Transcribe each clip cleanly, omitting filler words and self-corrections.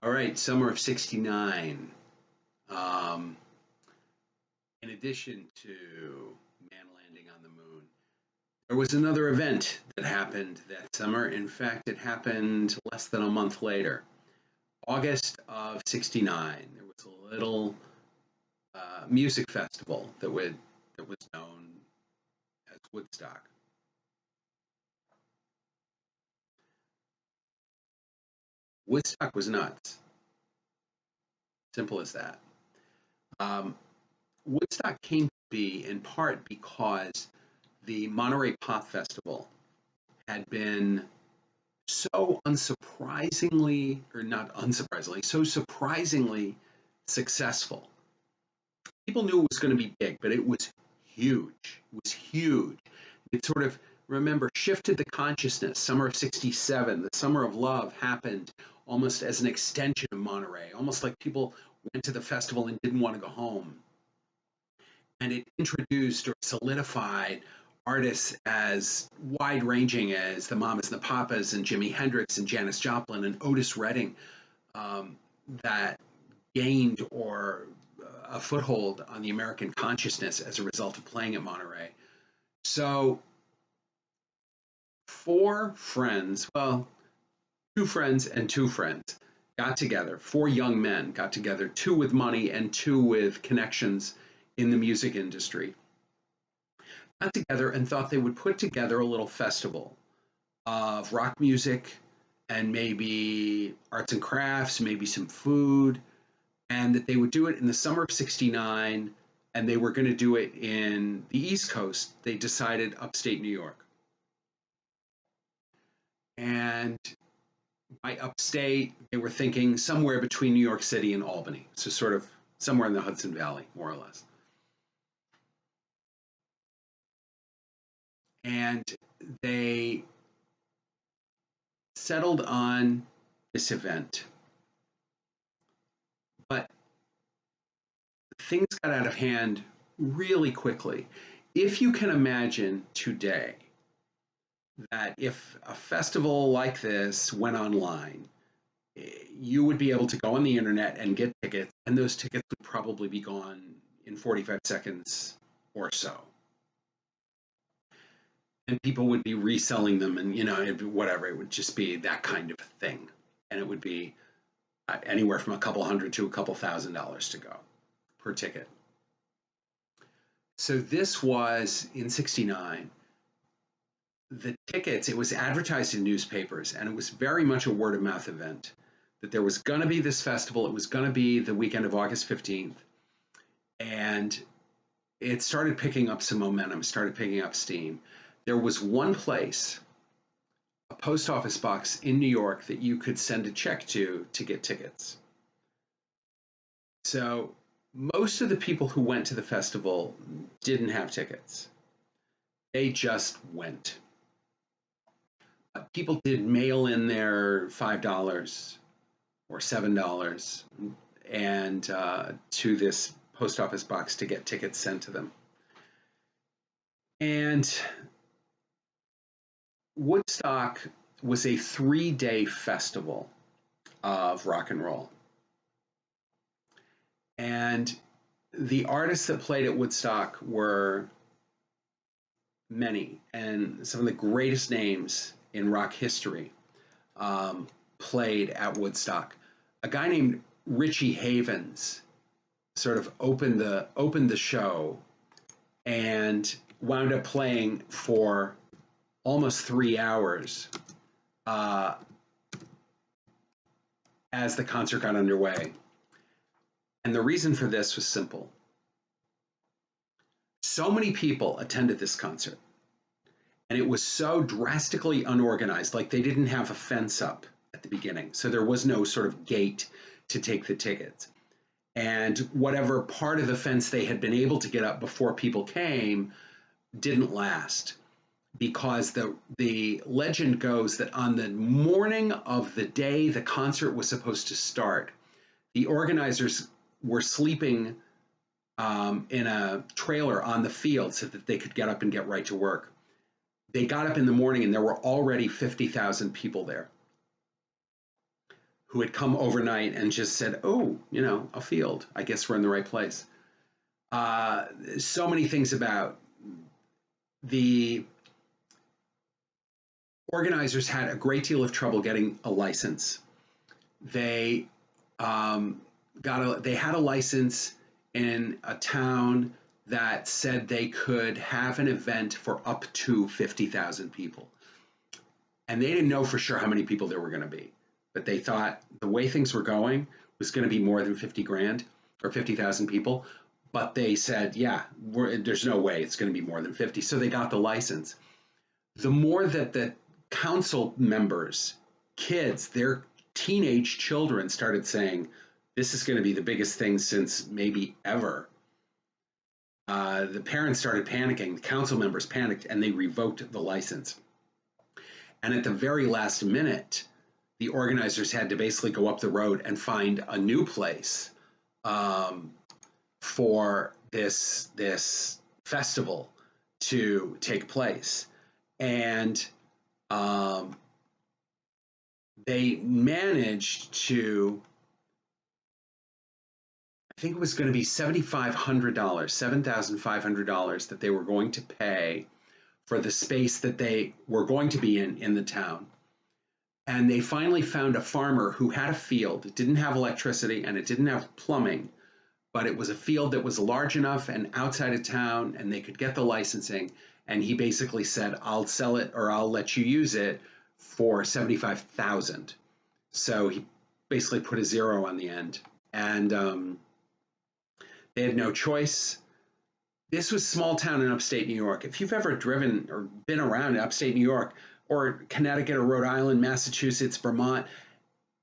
All right, summer of '69. Um, in addition to man landing on the moon, there was another event that happened that summer. In fact, it happened less than a month later. August of '69, there was a little music festival that was known as Woodstock. Woodstock was nuts. Simple as that. Um, Woodstock came to be in part because the Monterey Pop Festival had been so unsurprisingly, or not unsurprisingly, so surprisingly successful. People knew it was going to be big, but it was huge. It was huge. It sort of, remember, shifted the consciousness. Summer of '67, the Summer of Love happened almost as an extension of Monterey, almost like people went to the festival and didn't want to go home. And it introduced or solidified artists as wide ranging as the Mamas and the Papas and Jimi Hendrix and Janis Joplin and Otis Redding, um, that gained or a foothold on the American consciousness as a result of playing at Monterey. So, four friends, well, two friends and two friends, got together. Four young men got together, two with money and two with connections in the music industry, got together and thought they would put together a little festival of rock music and maybe arts and crafts, maybe some food, and that they would do it in the summer of '69, and they were going to do it in the East Coast. They decided upstate New York. And by upstate, they were thinking somewhere between New York City and Albany, so sort of somewhere in the Hudson Valley, more or less. And they settled on this event. But things got out of hand really quickly. If you can imagine today that if a festival like this went online, you would be able to go on the internet and get tickets, and those tickets would probably be gone in 45 seconds or so. And people would be reselling them, and whatever, it would just be that kind of thing. And it would be anywhere from a couple hundred to a couple $1,000s to go per ticket. So this was in '69. The tickets, it was advertised in newspapers, and it was very much a word of mouth event that there was going to be this festival. It was going to be the weekend of August 15th. And it started picking up some momentum, started picking up steam. There was one place, a post office box in New York, that you could send a check to get tickets. So most of the people who went to the festival didn't have tickets. They just went. People did mail in their $5 or $7 and to this post office box to get tickets sent to them. And Woodstock was a 3-day festival of rock and roll. And the artists that played at Woodstock were many, and some of the greatest names in rock history played at Woodstock. A guy named Richie Havens sort of opened the show and wound up playing for almost 3 hours as the concert got underway. And the reason for this was simple. So many people attended this concert, and it was so drastically unorganized, like they didn't have a fence up at the beginning. So there was no sort of gate to take the tickets. And whatever part of the fence they had been able to get up before people came didn't last, because the legend goes that on the morning of the day the concert was supposed to start, the organizers were sleeping in a trailer on the field so that they could get up and get right to work. They got up in the morning and there were already 50,000 people there who had come overnight and just said, "Oh, a field. I guess we're in the right place." Uh, so many things about the organizers had a great deal of trouble getting a license. They they had a license in a town that said they could have an event for up to 50,000 people. And they didn't know for sure how many people there were going to be, but they thought the way things were going was going to be more than 50 grand or 50,000 people. But they said, yeah, there's no way it's going to be more than 50. So they got the license. The more that the council members, kids, their teenage children started saying, this is going to be the biggest thing since maybe ever. The parents started panicking, the council members panicked, and they revoked the license. And at the very last minute, the organizers had to basically go up the road and find a new place for this festival to take place. And they managed to, I think it was going to be $7,500, $7,500 that they were going to pay for the space that they were going to be in the town. And they finally found a farmer who had a field. It didn't have electricity and it didn't have plumbing, but it was a field that was large enough and outside of town and they could get the licensing. And he basically said, I'll sell it or I'll let you use it for 75,000. So he basically put a zero on the end. And they had no choice. This was small town in upstate New York. If you've ever driven or been around upstate New York or Connecticut or Rhode Island, Massachusetts, Vermont,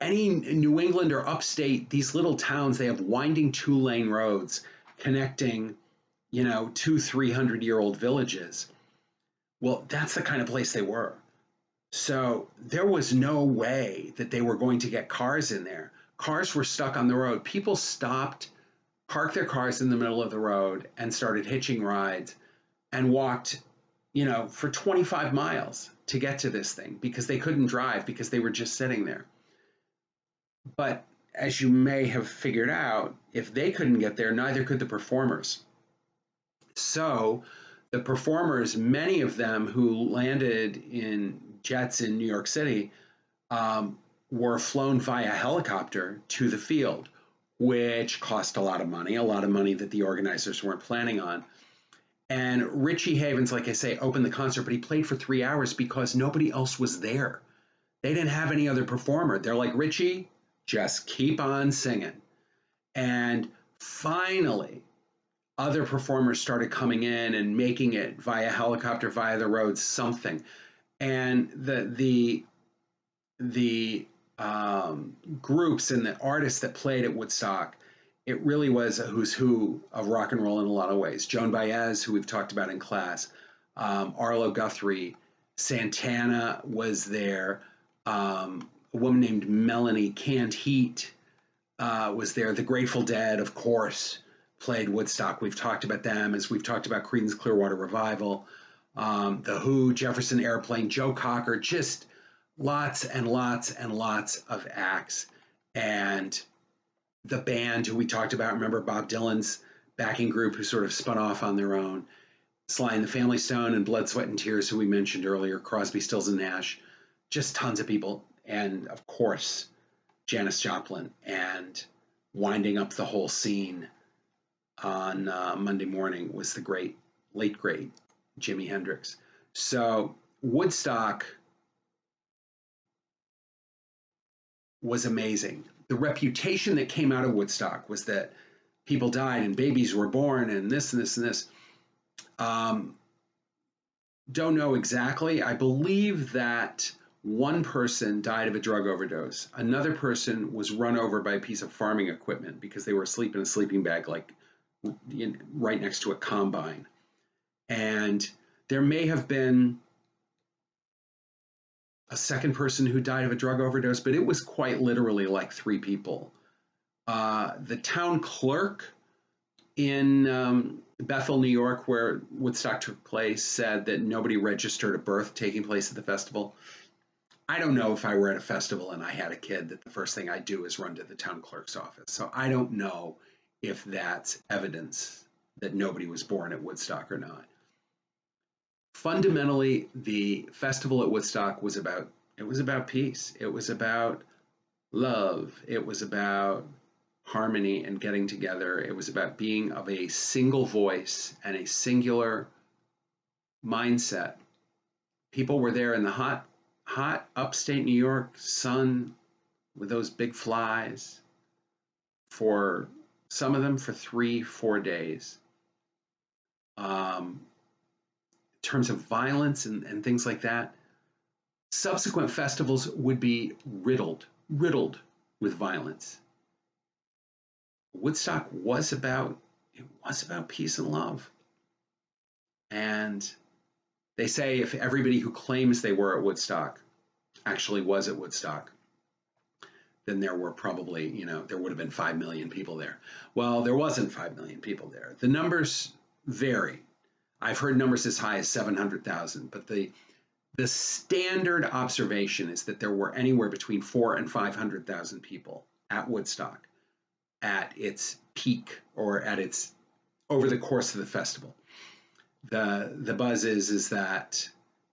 any New England or upstate, these little towns, they have winding 2-lane roads connecting, 200-300-year-old villages. Well, that's the kind of place they were. So there was no way that they were going to get cars in there. Cars were stuck on the road. People stopped, parked their cars in the middle of the road and started hitching rides and walked, for 25 miles to get to this thing because they couldn't drive because they were just sitting there. But as you may have figured out, if they couldn't get there, neither could the performers. So the performers, many of them who landed in jets in New York City, were flown via helicopter to the field, which cost a lot of money that the organizers weren't planning on. And Richie Havens, like I say, opened the concert, but he played for 3 hours because nobody else was there. They didn't have any other performer. They're like, Richie, just keep on singing. And finally, other performers started coming in and making it via helicopter, via the road, something. And the groups and the artists that played at Woodstock, it really was a who's who of rock and roll in a lot of ways. Joan Baez, who we've talked about in class, Arlo Guthrie, Santana was there, a woman named Melanie Canned Heat was there. The Grateful Dead, of course, played Woodstock. We've talked about them as we've talked about Creedence Clearwater Revival, The Who, Jefferson Airplane, Joe Cocker, just lots and lots and lots of acts. And the band who we talked about, remember Bob Dylan's backing group who sort of spun off on their own, Sly and the Family Stone and Blood, Sweat and Tears, who we mentioned earlier, Crosby, Stills and Nash, just tons of people. And of course, Janis Joplin, and winding up the whole scene on Monday morning was the late great Jimi Hendrix. So Woodstock was amazing. The reputation that came out of Woodstock was that people died and babies were born and this and this and this. Don't know exactly. I believe that one person died of a drug overdose. Another person was run over by a piece of farming equipment because they were asleep in a sleeping bag, like right next to a combine. And there may have been a second person who died of a drug overdose, but it was quite literally like 3 people. The town clerk in Bethel, New York, where Woodstock took place, said that nobody registered a birth taking place at the festival. I don't know if I were at a festival and I had a kid that the first thing I do is run to the town clerk's office. So I don't know if that's evidence that nobody was born at Woodstock or not. Fundamentally, the festival at Woodstock was about peace. It was about love. It was about harmony and getting together. It was about being of a single voice and a singular mindset. People were there in the hot upstate New York sun with those big flies for some of them for 3, 4 days. In terms of violence and things like that, subsequent festivals would be riddled with violence. Woodstock was about peace and love. And they say if everybody who claims they were at Woodstock actually was at Woodstock, then there were probably, there would have been 5 million people there. Well, there wasn't 5 million people there. The numbers vary. I've heard numbers as high as 700,000, but the standard observation is that there were anywhere between 4 and 500,000 people at Woodstock at its peak or at its over the course of the festival. The buzz is that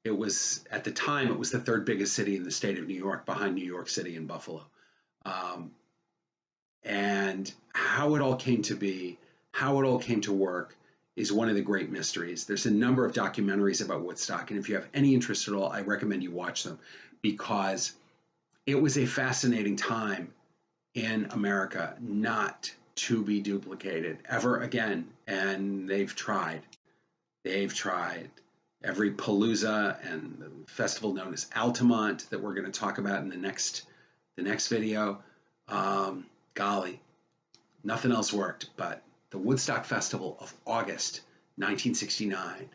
it was at the time it was the third biggest city in the state of New York, behind New York City and Buffalo. And how it all came to be, how it all came to work, is one of the great mysteries. There's a number of documentaries about Woodstock, and if you have any interest at all, I recommend you watch them because it was a fascinating time in America, not to be duplicated ever again. And they've tried. They've tried. Every palooza and the festival known as Altamont that we're going to talk about in the next video. Golly, nothing else worked, but the Woodstock Festival of August 1969,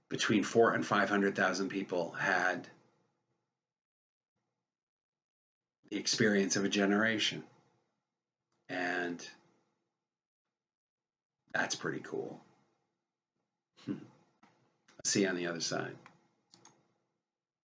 between 4 and 500,000 people had the experience of a generation. And that's pretty cool. See you on the other side.